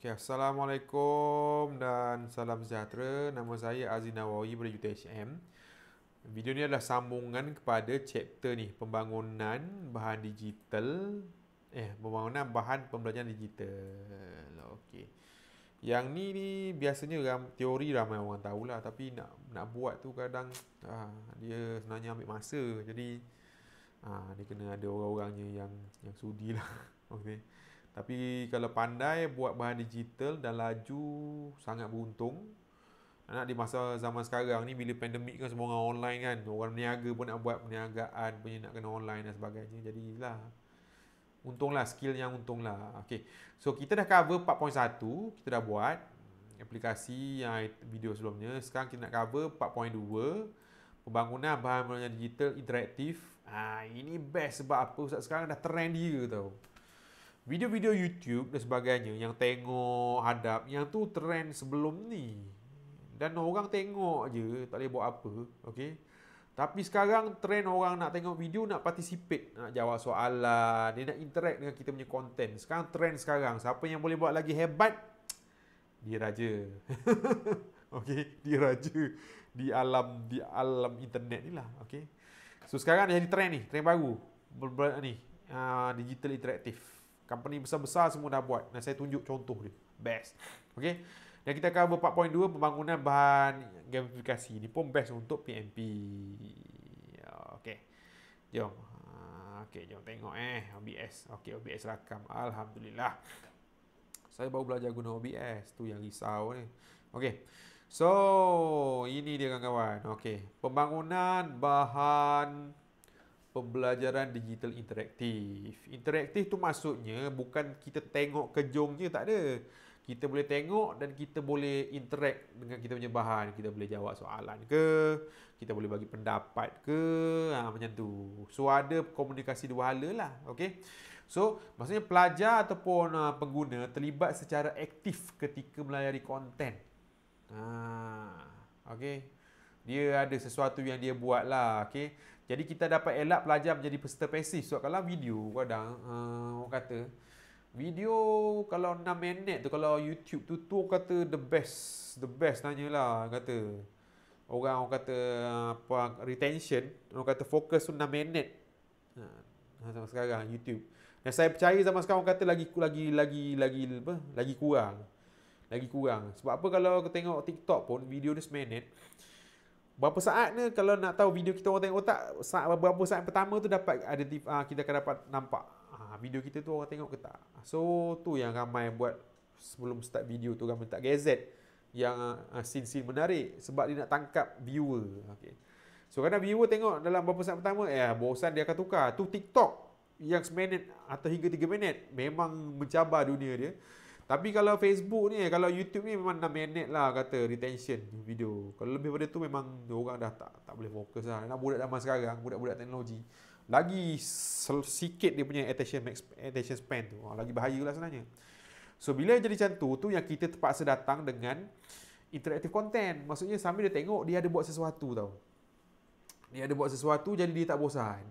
Okay, Assalamualaikum dan salam sejahtera. Nama saya Azin Nawawi dari UTHM. Video ni adalah sambungan kepada chapter ni, pembangunan bahan digital, pembangunan bahan pembelajaran digital. Okey. Yang ni biasanya teori ramai orang tahulah, tapi nak buat tu kadang dia sebenarnya ambil masa. Jadi dia kena ada orang-orangnya yang sudi lah. Okey. Tapi kalau pandai buat bahan digital dan laju, sangat beruntung. Anak di masa zaman sekarang ni, bila pandemik kan semua orang online kan, orang berniaga pun nak buat perniagaan punya, nak kena online dan sebagainya. Jadilah untunglah, skill yang untunglah. Okay, so kita dah cover 4.1, kita dah buat aplikasi yang video sebelumnya. Sekarang kita nak cover 4.2, pembangunan bahan pembelajaran digital interaktif. Ini best sebab apa? Ustaz sekarang dah trend dia tau. Video-video YouTube dan sebagainya yang tengok hadap, yang tu trend sebelum ni. Dan orang tengok je, tak boleh buat apa. Okay? Tapi sekarang trend orang nak tengok video, nak participate, nak jawab soalan, dia nak interact dengan kita punya content. Sekarang trend sekarang, siapa yang boleh buat lagi hebat, dia raja. Okay? Dia raja di alam internet ni lah. Okay? So sekarang dah jadi trend ni, trend baru. Ni, digital interaktif. Company besar-besar semua dah buat. Dan saya tunjuk contoh dia. Best. Okay. Dan kita cover 4.2, pembangunan bahan gamifikasi. Ni pun best untuk PMP. Okay. Jom. Okay, jom tengok OBS. Okay, OBS rakam. Alhamdulillah. Saya baru belajar guna OBS. Tu yang risau ni. Okay. So, ini dia kawan-kawan. Okay. Pembangunan bahan pembelajaran digital interaktif. Interaktif tu maksudnya bukan kita tengok kejung je, tak ada. Kita boleh tengok dan kita boleh interact dengan kita punya bahan. Kita boleh jawab soalan ke, kita boleh bagi pendapat ke, macam tu. So ada komunikasi dua hala lah. Okay. So maksudnya pelajar ataupun pengguna terlibat secara aktif ketika melayari konten. Okay. Dia ada sesuatu yang dia buat lah. Okay. Jadi kita dapat elak pelajar menjadi peserta pasif. So kalau video kadang orang kata video kalau 6 minit tu, kalau YouTube tu kata the best tanya lah, kata orang kata apa, retention, orang kata fokus tu 6 minit. Sama sekarang YouTube. Dan saya percaya zaman sekarang orang kata lagi kurang. Lagi kurang. Sebab apa, kalau kita tengok TikTok pun video dia seminit. Berapa saat ni kalau nak tahu video kita orang tengok tak, berapa saat pertama tu dapat kita akan dapat nampak video kita tu orang tengok ke tak. So tu yang ramai buat sebelum start video tu, ramai tak gadget yang scene-scene menarik sebab dia nak tangkap viewer. Okay. So kadang viewer tengok dalam berapa saat pertama, bosan dia akan tukar. Tu TikTok yang seminit atau hingga 3 minit memang mencabar dunia dia. Tapi kalau Facebook ni, kalau YouTube ni memang 6 minit lah kata retention video. Kalau lebih pada tu memang orang dah tak boleh fokus lah. Nak budak zaman sekarang, budak-budak teknologi, lagi sikit dia punya attention span tu. Lagi bahaya lah sebenarnya. So bila jadi macam tu yang kita terpaksa datang dengan interactive content. Maksudnya sambil dia tengok, dia ada buat sesuatu tau. Dia ada buat sesuatu, jadi dia tak bosan.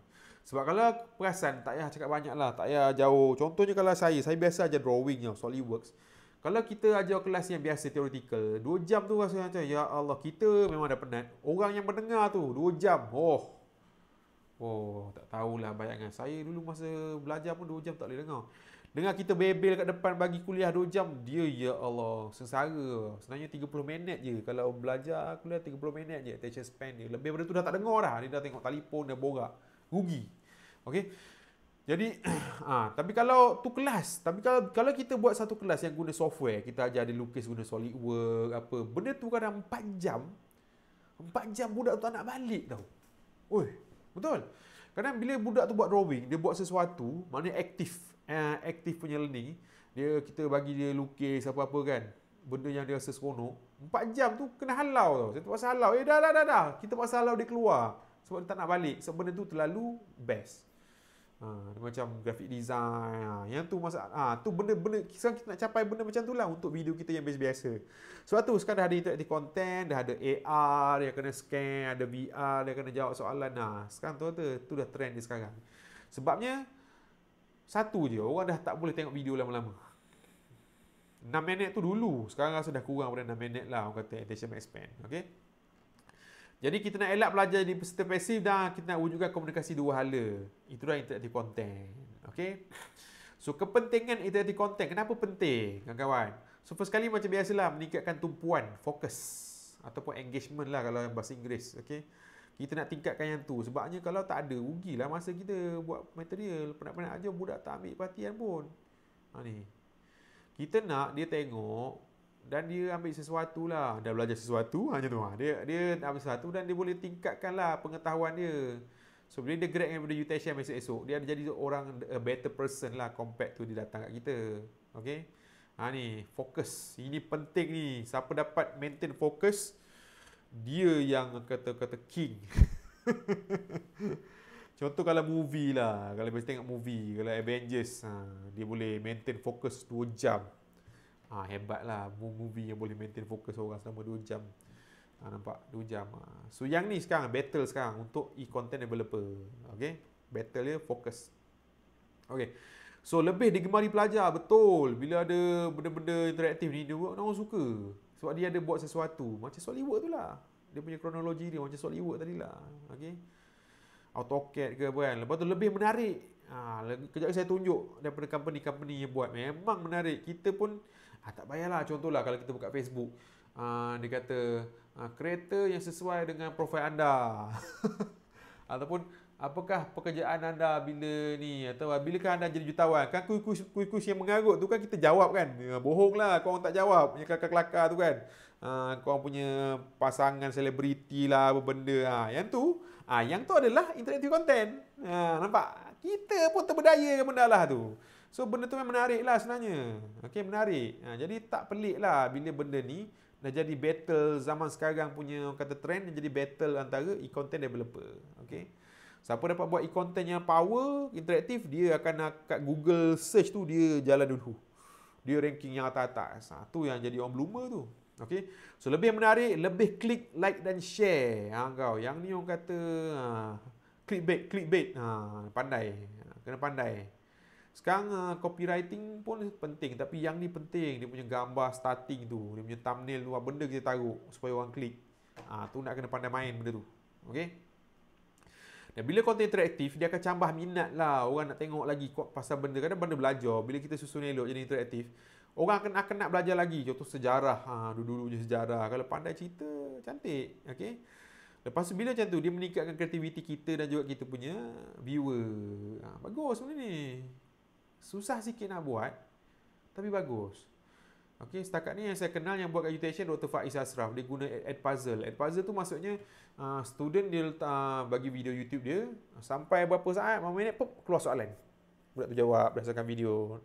Sebab kalau perasan, tak payah cakap banyak lah, tak payah jauh. Contohnya kalau saya biasa ajar drawing, SolidWorks. Kalau kita ajar kelas yang biasa, theoretical, 2 jam tu rasa macam, ya Allah, kita memang dah penat. Orang yang mendengar tu, 2 jam. Tak tahulah bayangan. Saya dulu masa belajar pun 2 jam tak boleh dengar. Dengar kita bebel kat depan bagi kuliah 2 jam, dia, ya Allah, sengsara. Sebenarnya 30 minit je. Kalau belajar kuliah 30 minit je attention span dia. Lebih daripada tu dah tak dengar dah. Dia dah tengok telefon, dah borak. Rugi. Okey. Jadi tapi kalau tu kelas, tapi kalau kita buat satu kelas yang guna software, kita ajar dia lukis guna SolidWorks apa, benda tu kadang 4 jam. 4 jam budak tu tak nak balik tau. Betul. Kadang bila budak tu buat drawing, dia buat sesuatu, maknanya aktif punya learning. Kita bagi dia lukis apa-apa kan, benda yang dia rasa seronok. 4 jam tu kena halau tau. Saya terpaksa halau. Dah. Kita paksa halau dia keluar. Sebab dia tak nak balik. Sebab benda tu terlalu best. Macam graphic design. Yang tu tu benda-benda, sekarang kita nak capai benda macam tu lah untuk video kita yang biasa-biasa. Sebab tu sekarang dah ada interactive content, dah ada AR, dia kena scan, ada VR, dia kena jawab soalan. Sekarang tu dah trend dia sekarang. Sebabnya satu je, orang dah tak boleh tengok video lama-lama. 6 minit tu dulu. Sekarang sudah kurang pada 6 minit lah orang kata attention span. Okay. Jadi kita nak elak belajar di peserta pasif dan kita nak wujudkan komunikasi dua hala. Itulah interaktif content. Okay. So kepentingan interaktif content. Kenapa penting kawan-kawan? So first kali macam biasalah meningkatkan tumpuan, fokus ataupun engagement lah kalau bahasa Inggeris. Okay. Kita nak tingkatkan yang tu. Sebabnya kalau tak ada, rugilah masa kita buat material. Penat-penat aja budak tak ambil perhatian pun. Ni. Kita nak dia tengok dan dia ambil sesuatu lah. Dah belajar sesuatu, macam tu. Dia ambil sesuatu dan dia boleh tingkatkan lah pengetahuan dia. So, bila dia grad daripada UTSM esok-esok, dia ada jadi orang a better person lah compared to dia datang kat kita. Okay. Ni, fokus. Ini penting ni. Siapa dapat maintain fokus, dia yang kata king. Contoh kalau movie lah. Kalau biasa tengok movie, kalau Avengers, dia boleh maintain fokus 2 jam. Hebat lah movie yang boleh maintain fokus orang selama 2 jam. Nampak? 2 jam. So yang ni sekarang, battle sekarang untuk e-content developer. Okay? Battle dia fokus. Okay. So lebih digemari pelajar, betul. Bila ada benda-benda interaktif ni, dia buat orang suka. Sebab dia ada buat sesuatu. Macam SolidWorks tu lah. Dia punya kronologi dia macam SolidWorks tadi lah. Okay? AutoCAD ke apa kan. Lepas tu lebih menarik. Kejap saya tunjuk daripada company-company yang buat. Memang menarik. Kita pun tak payahlah. Contohlah kalau kita buka Facebook. Dia kata kereta yang sesuai dengan profil anda. Ataupun apakah pekerjaan anda bila ni, atau bilakah anda jadi jutawan. Kan kuis-kuis yang mengarut tu kan kita jawab kan. Bohong lah korang tak jawab. Punya kelakar-kelakar tu kan. Korang punya pasangan selebriti lah, apa benda. Yang tu adalah interaktif content. Nampak? Kita pun terberdaya dengan benda lah tu. So benda tu memang menarik lah sebenarnya. Okay, menarik. Jadi tak pelik lah bila benda ni dah jadi battle zaman sekarang punya kata trend, jadi battle antara e-content developer. Okay. Siapa dapat buat e-content yang power, interaktif, dia akan kat Google search tu dia jalan dulu. Dia ranking yang atas-atas. Tu yang jadi orang bloomer tu. Okay. So lebih menarik, lebih klik, like dan share. Kau. Yang ni orang kata clickbait. Pandai. Kena pandai. Sekarang copywriting pun penting, tapi yang ni penting. Dia punya gambar starting tu, dia punya thumbnail tu, benda kita taruh supaya orang klik. Tu nak kena pandai main benda tu. Okay. Dan bila konten interaktif, dia akan cambah minat lah. Orang nak tengok lagi pasal benda. Kadang benda belajar, bila kita susun elok jadi interaktif, orang akan nak belajar lagi. Contoh sejarah. Dulu-dulu je sejarah. Kalau pandai cerita, cantik. Okay. Lepas tu bila macam tu, dia meningkatkan kreativiti kita dan juga kita punya viewer. Bagus benda ni. Susah sikit nak buat, tapi bagus. Okay, setakat ni yang saya kenal yang buat kat UTSM Dr. Faiz Asraf. Dia guna Edpuzzle. Edpuzzle tu maksudnya student dia bagi video YouTube dia. Sampai berapa saat, berapa minit, keluar soalan. Budak tu jawab berdasarkan video.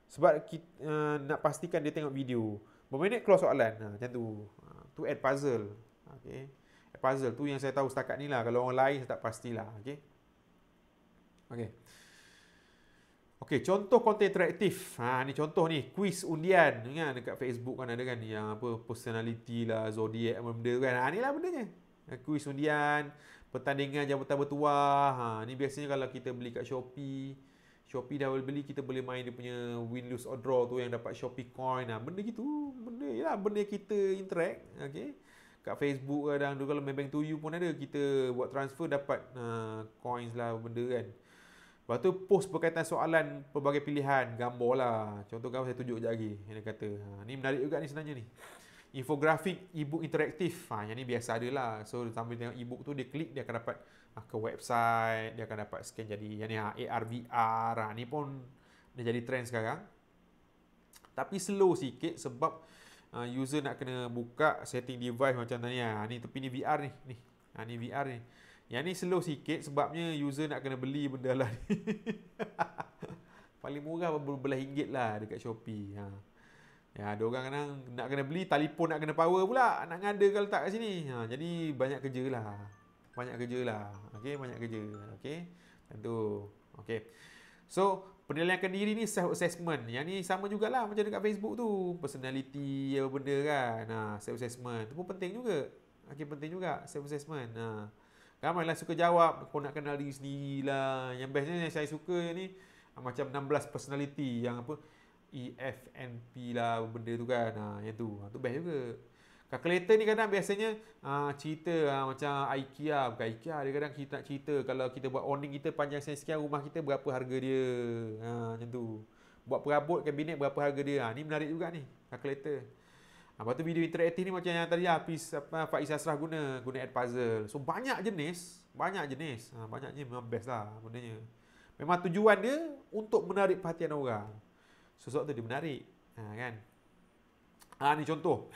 Sebab kita nak pastikan dia tengok video. Berapa minit, keluar soalan. Macam tu. Tu Edpuzzle. Okay. Edpuzzle tu yang saya tahu setakat ni lah. Kalau orang lain saya tak pastilah. Okay. Okay. Okey, contoh konten interaktif. Ni contoh ni, kuis undian kan dekat Facebook kan ada kan yang apa personality lah, zodiak apa benda kan. Ni lah bendanya. Kuis undian, pertandingan jabatan bertuah. Ni biasanya kalau kita beli kat Shopee dah beli, kita boleh main dia punya win lose or draw tu yang dapat Shopee coin. Benda gitu, benda kita interact, okey. Kat Facebook kadang tu kalau Maybank to you pun ada, kita buat transfer dapat coins lah benda kan. Lepas tu post berkaitan soalan pelbagai pilihan, gambar lah. Contoh gambar saya tunjuk sekejap lagi. Yang dia kata, ni menarik juga ni sebenarnya ni. Infografik e-book interaktif. Yang ni biasa ada lah. So sambil tengok e-book tu, dia klik, dia akan dapat ke website, dia akan dapat scan jadi. Yang ni AR, VR. Ni pun dah jadi trend sekarang. Tapi slow sikit sebab user nak kena buka setting device macam tadi. Ni tapi ni VR ni. Ni VR ni. Yang ni slow sikit sebabnya user nak kena beli benda lah ni. Paling murah berbelah ringgit lah dekat Shopee. Ada orang kadang nak kena beli, telefon nak kena power pula. Nak ngada kalau tak kat sini. Jadi banyak kerja lah. Okay, banyak kerja. Okay, tentu. Okay. So, penilaian diri ni self-assessment. Yang ni sama jugalah macam dekat Facebook tu. Personality, apa benda kan. Self-assessment. Itu pun penting juga. Okay, penting juga self-assessment. Ramai lah suka jawab, kau nak kenal diri sendiri lah. Yang bestnya yang saya suka ni macam 16 personality yang apa, EFNP lah benda tu kan. Yang tu. Tu best juga. Calculator ni kadang biasanya cerita macam IKEA. Bukan IKEA, dia kadang kita nak cerita kalau kita buat awning kita panjang sekian, rumah kita berapa harga dia. Macam tu. Buat perabot kabinet berapa harga dia. Ni menarik juga ni, calculator. Lepas tu video interaktif ni macam yang tadi Hafiz Faiz Asraf guna Edpuzzle. So banyak jenis. Banyaknya memang best lah bendanya. Memang tujuan dia untuk menarik perhatian orang. So sebab tu dia menarik. Kan? Ni contoh.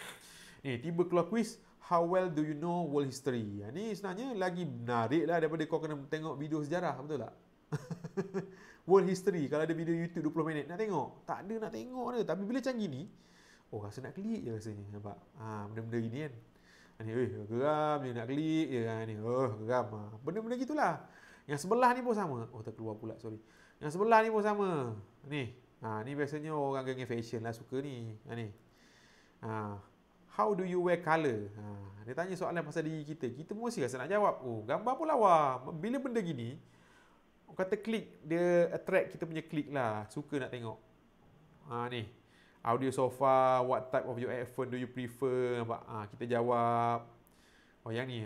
Ni tiba keluar quiz, how well do you know world history? Ni sebenarnya lagi menarik lah daripada kau kena tengok video sejarah, betul tak? World history, kalau ada video YouTube 20 minit, nak tengok? Tak ada nak tengok dia. Tapi bila macam gini, rasa nak klik je rasanya. Nampak? Benda-benda gini kan. Ni, geram je nak klik je kan. Ni, geram. Benda-benda gitulah. Yang sebelah ni pun sama. Terkeluar pula, sorry. Yang sebelah ni pun sama. Ni. Ni biasanya orang geng fashion lah suka ni. Ni. How do you wear colour? Dia tanya soalan pasal diri kita. Kita mesti rasa nak jawab. Gambar pun lawa. Bila benda gini, orang kata klik, dia attract kita punya klik lah. Suka nak tengok. Ni. Audio sofa, what type of your headphone do you prefer? Kita jawab. Yang ni.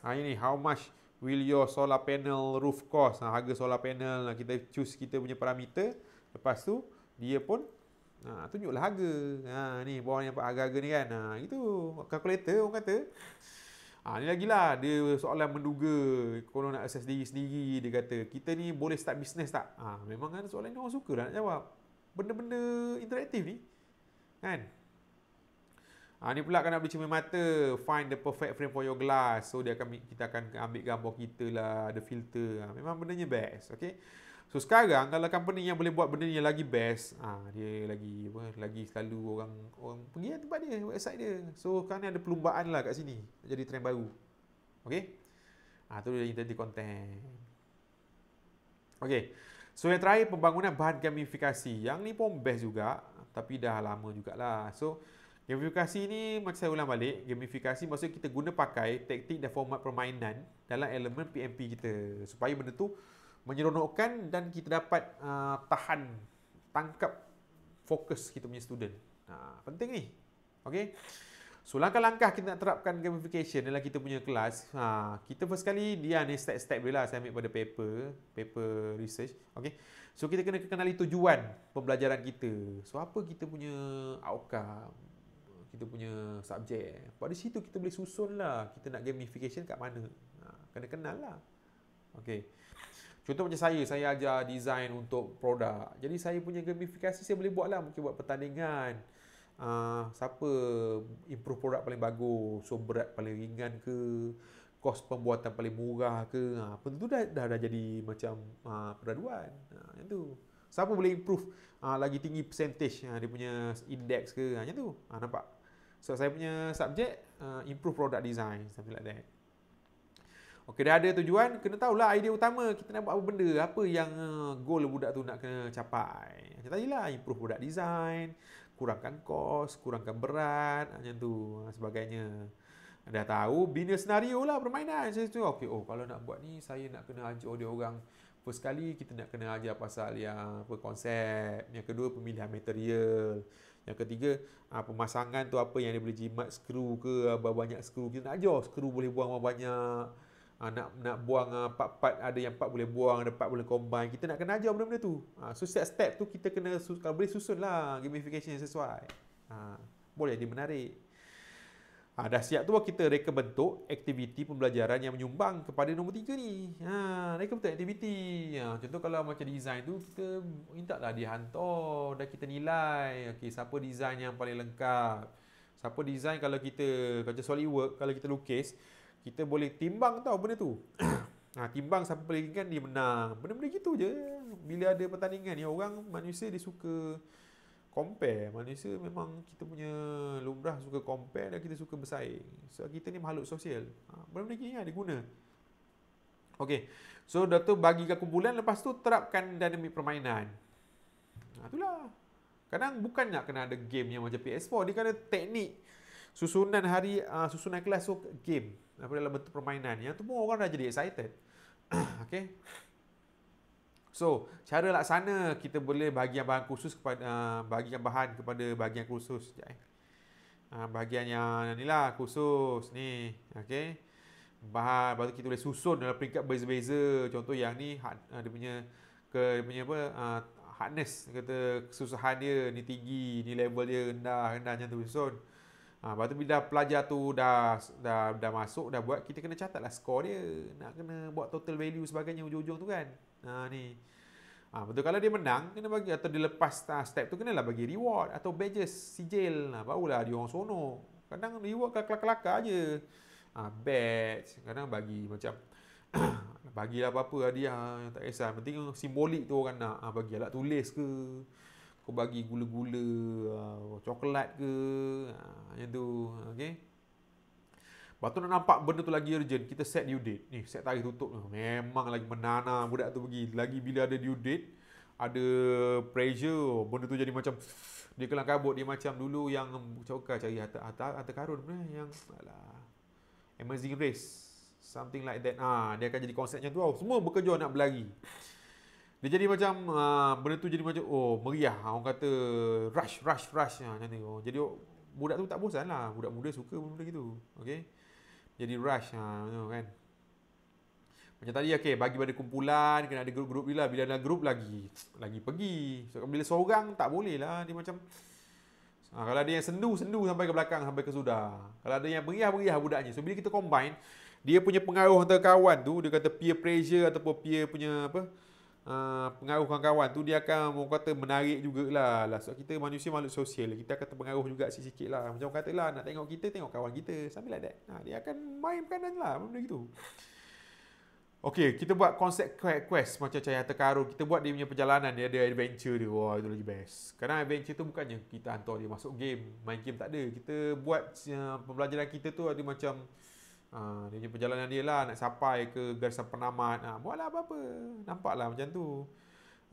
Yang ni, how much will your solar panel roof cost? Harga solar panel. Kita choose kita punya parameter. Lepas tu, dia pun tunjuklah harga. Ni bawah ni nampak harga-harga ni kan. Itu kalkulator orang kata. Ni lagi lah. Dia soalan menduga. Kalau nak assess diri sendiri, dia kata, kita ni boleh start business tak? Memang kan soalan ni orang suka lah nak jawab. Benda-benda interaktif ni. Kan? Ni pula kan nak beli cermin mata. Find the perfect frame for your glass. So kita akan ambil gambar kita lah. Ada filter. Memang bendanya best. Okay? So sekarang kalau company yang boleh buat benda ni yang lagi best, dia lagi selalu orang pergi tempat dia, website dia. So sekarang ni ada perlumbaan lah kat sini. Jadi trend baru. Okay? Tu dia interaktif content. Okay. So yang terakhir, pembangunan bahan gamifikasi. Yang ni pun best juga, tapi dah lama jugalah. So gamifikasi ni macam saya ulang balik, gamifikasi maksudnya kita guna pakai taktik dan format permainan dalam elemen PMP kita supaya benda tu menyeronokkan dan kita dapat tangkap fokus kita punya student. Penting ni. Okay. So langkah-langkah kita nak terapkan gamification dalam kita punya kelas. Kita first kali dia ni step-step dia lah. Saya ambil pada paper research. Okay. So kita kena kenali tujuan pembelajaran kita. So apa kita punya outcome, kita punya subjek. Pada situ kita boleh susun lah kita nak gamification kat mana. Kena kenal lah. Okay. Contoh macam saya ajar design untuk produk. Jadi saya punya gamifikasi saya boleh buat lah. Mungkin buat pertandingan. Siapa improve produk paling bagus. So berat paling ringan ke. Kos pembuatan paling murah ke. Tentu dah jadi macam perdaduan. Yang tu. Siapa boleh improve lagi tinggi percentage dia punya index ke. Yang tu. Nampak? So saya punya subjek improve product design. Something like that. Okey, dah ada tujuan, kena tahulah idea utama kita nak buat apa benda, apa yang goal budak tu nak kena capai. Macam tadilah, improve product design, kurangkan kos, kurangkan berat, macam tu, sebagainya. Dah tahu, bina senario lah permainan. Saya tu, okey, kalau nak buat ni, saya nak kena ajar dia orang. First kali, kita nak kena ajar pasal yang konsep. Yang kedua, pemilihan material. Yang ketiga, pemasangan tu apa yang dia boleh jimat, skru ke, banyak skru. Kita nak ajar, skru boleh buang banyak. Nak buang part-part, ada yang part boleh buang, ada part boleh combine. Kita nak kena ajar benda-benda tu. So setiap step tu kita kena, kalau boleh susun lah gamification yang sesuai. Boleh dia menarik. Dah siap tu kita reka bentuk aktiviti pembelajaran yang menyumbang kepada nombor 3 ni. Reka bentuk aktiviti. Contoh kalau macam design tu, kita minta lah dia hantar dan kita nilai. Okay, siapa design yang paling lengkap. Siapa design kalau kita, macam SolidWorks, kalau kita lukis, kita boleh timbang tau benda tu. Timbang siapa paling ringan dia menang. Benda-benda gitu je. Bila ada pertandingan ni, manusia dia suka compare. Manusia memang kita punya lumrah suka compare dan kita suka bersaing. So kita ni makhluk sosial. Benda-benda gini dia guna. Okey. So dah tu bagikan kumpulan, lepas tu terapkan dinamik permainan. Itulah. Kadang bukan nak kena ada game yang macam PS4, dia kena teknik susunan kelas, so game dalam bentuk permainan. Yang tu pun orang dah jadi excited. Okay. So, cara laksana kita boleh bahagian bahan khusus kepada bahagian bahan kepada bahagian khusus. Sekejap, bahagian yang ni lah khusus ni. Okey. Bahan lepas tu kita boleh susun dalam peringkat berbeza-beza. Contoh yang ni dia punya dia punya apa hardness, kata kesusahan dia ni tinggi, ni level dia rendah macam tu susun. Lepas tu bila pelajar tu dah masuk, dah buat, kita kena catat lah skor dia. Nak kena buat total value sebagainya ujung-ujung tu kan. Ni. Betul, kalau dia menang kena bagi, atau dia lepas step tu kenalah bagi reward atau badges, sijil. Barulah dia orang seronok. Kadang reward kelakar-kelakar je. Badge kadang bagi macam bagilah apa-apa hadiah, tak kisah, penting simbolik tu orang nak. Bagi alat tulis ke, kau bagi gula-gula, coklat ke, macam tu. Okay. Lepas tu nak nampak benda tu lagi urgent, kita set due date. Ni set tarikh tutup. Memang lagi menana budak tu pergi. Lagi bila ada due date, ada pressure, benda tu jadi macam dia kelang kabut. Dia macam dulu yang cokar cari harta karun yang Amazing Race, something like that. Dia akan jadi konsep macam tu. Semua bekerja nak berlari. Dia jadi macam benda tu jadi macam meriah. Orang kata rush macam tu. Jadi budak tu tak bosan lah. Budak muda suka benda gitu. Okey. Jadi rush kan. Macam tadi bagi pada kumpulan, kena ada grup-grup dia lah. Bila ada grup lagi pergi. So, bila seorang tak boleh lah. Dia macam kalau ada yang sendu sampai ke belakang, sampai ke sudah. Kalau ada yang beriah budaknya. So bila kita combine, dia punya pengaruh antara kawan tu, dia kata peer pressure ataupun peer punya pengaruh kawan-kawan tu, dia akan orang kata menarik jugalah. Sebab kita manusia makhluk sosial, kita akan terpengaruh juga sikit-sikit lah. Macam orang katalah, nak tengok kita, tengok kawan kita, sambil like that. Dia akan main peranan lah, benda gitu. Okey, kita buat konsep quest macam cari harta karun. Kita buat dia punya perjalanan, dia ada adventure dia. Wah, itu lagi best. Kadang adventure tu bukannya kita hantar dia masuk game, main game tak ada. Kita buat pembelajaran kita tu ada macam dia punya perjalanan dia lah, nak sampai ke garisan penamat. Buatlah apa-apa. Nampaklah macam tu.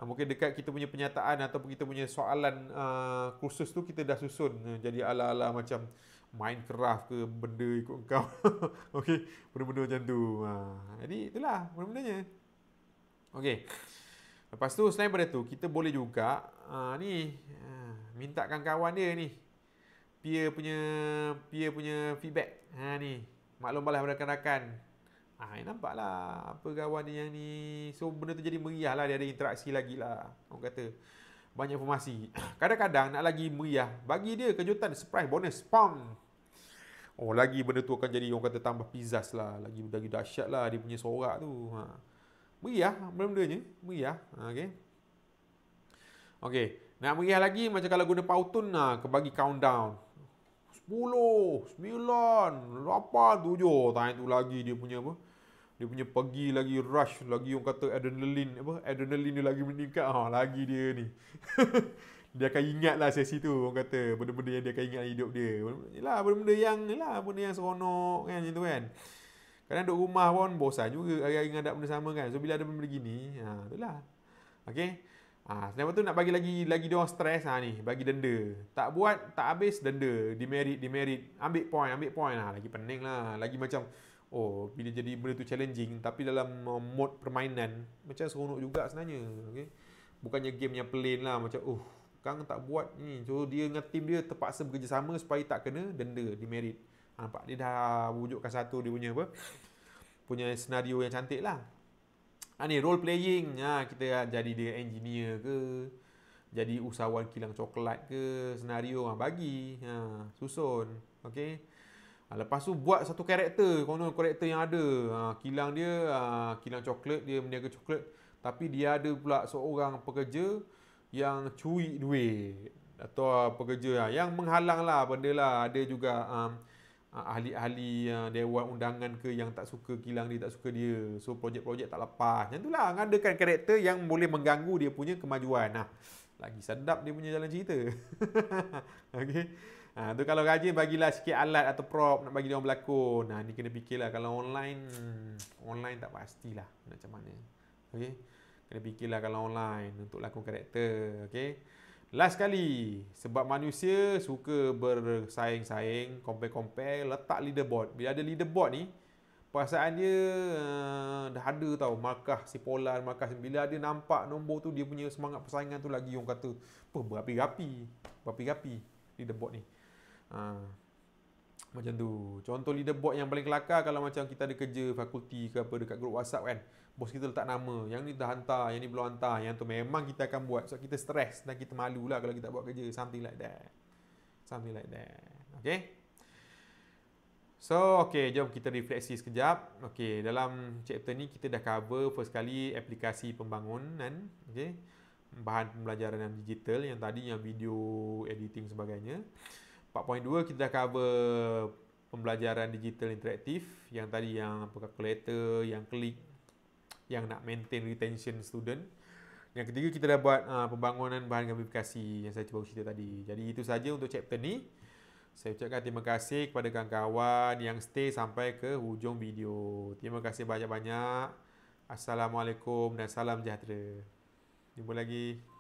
Mungkin dekat kita punya penyataan ataupun kita punya soalan kursus tu kita dah susun jadi ala-ala macam Minecraft ke, benda ikut kau. Okey, benda-benda macam tu. Jadi itulah benda-bendanya. Okey. Lepas tu selain daripada tu, kita boleh juga mintakan kawan dia ni, peer punya feedback. Ni, maklum balas pada rakan-rakan. Nampaklah apa kawan dia yang ni. So benda tu jadi meriah lah, dia ada interaksi lagi lah. Orang kata banyak informasi. Kadang-kadang nak lagi meriah, bagi dia kejutan, surprise, bonus, pam. Lagi benda tu akan jadi orang kata tambah pizzas lah. Lagi dahsyat lah dia punya sorak tu. Meriah benda-bendanya, meriah. Okey. Nak meriah lagi macam kalau guna pautun bagi countdown. 10, 9, 8, 7. Time tu lagi dia punya apa? Dia punya pergi lagi rush, lagi orang kata adrenalin dia lagi meningkat. Lagi dia ni. Dia akan ingat lah sesi tu, orang kata benda-benda yang dia akan ingat hidup dia. Benda-benda yang seronok kan, macam tu kan. Kadang duduk rumah pun bosan juga hari-hari ngadap benda sama kan. So bila ada benda gini, itulah. Okey. Selepas tu nak bagi lagi dia orang stres ni, bagi denda. Tak buat, tak habis, denda, demerit. Ambil point lah, lagi pening lah. Lagi macam bila jadi benda tu challenging tapi dalam mode permainan macam seronok juga sebenarnya. Okey. Bukannya game yang plain lah macam Kang tak buat ni. So dia dengan tim dia terpaksa bekerjasama supaya tak kena denda, demerit. Nampak dia dah wujudkan satu dia punya senario yang cantik lah. Ni role playing. Kita jadi dia engineer ke, jadi usahawan kilang coklat ke, senario bagi susun. Okey. Lepas tu buat satu karakter, konon karakter yang ada. Kilang dia kilang coklat, dia meniaga coklat, tapi dia ada pula seorang pekerja yang curi duit atau pekerja yang menghalang lah benda lah. Ada juga ahli-ahli dewan undangan ke yang tak suka kilang dia, tak suka dia. So projek-projek tak lepas. Macam tu lah, ngadakan karakter yang boleh mengganggu dia punya kemajuan. Lagi sedap dia punya jalan cerita. Okey. Tu kalau rajin bagilah sikit alat atau prop nak bagi dia orang berlakon. Ni kena fikirlah. Kalau online tak pastilah macam mana. Okey. Kena fikirlah kalau online untuk lakon karakter. Okey. Last kali, sebab manusia suka bersaing-saing, compare-compare, letak leaderboard. Bila ada leaderboard ni, perasaan dia dah ada tau markah sipolan, markah bila dia nampak nombor tu dia punya semangat persaingan tu lagi orang kata berapi-api leaderboard ni. Macam tu. Contoh leaderboard yang paling kelakar kalau macam kita ada kerja fakulti ke apa dekat grup WhatsApp kan. Bos kita letak nama, yang ni dah hantar, yang ni belum hantar, yang tu memang kita akan buat. So kita stres dan kita malu lah kalau kita buat kerja, something like that. Okay. So, okay, jom kita refleksi sekejap. Okay, dalam chapter ni kita dah cover first kali aplikasi pembangunan, okay, bahan pembelajaran yang digital, yang tadi yang video editing sebagainya. 4.2 kita dah cover pembelajaran digital interaktif, yang tadi yang calculator, yang klik, yang nak maintain retention student. Yang ketiga kita dah buat pembangunan bahan gamifikasi yang saya cuba cerita tadi. Jadi itu saja untuk chapter ni. Saya ucapkan terima kasih kepada kawan-kawan yang stay sampai ke hujung video. Terima kasih banyak-banyak. Assalamualaikum dan salam sejahtera. Jumpa lagi.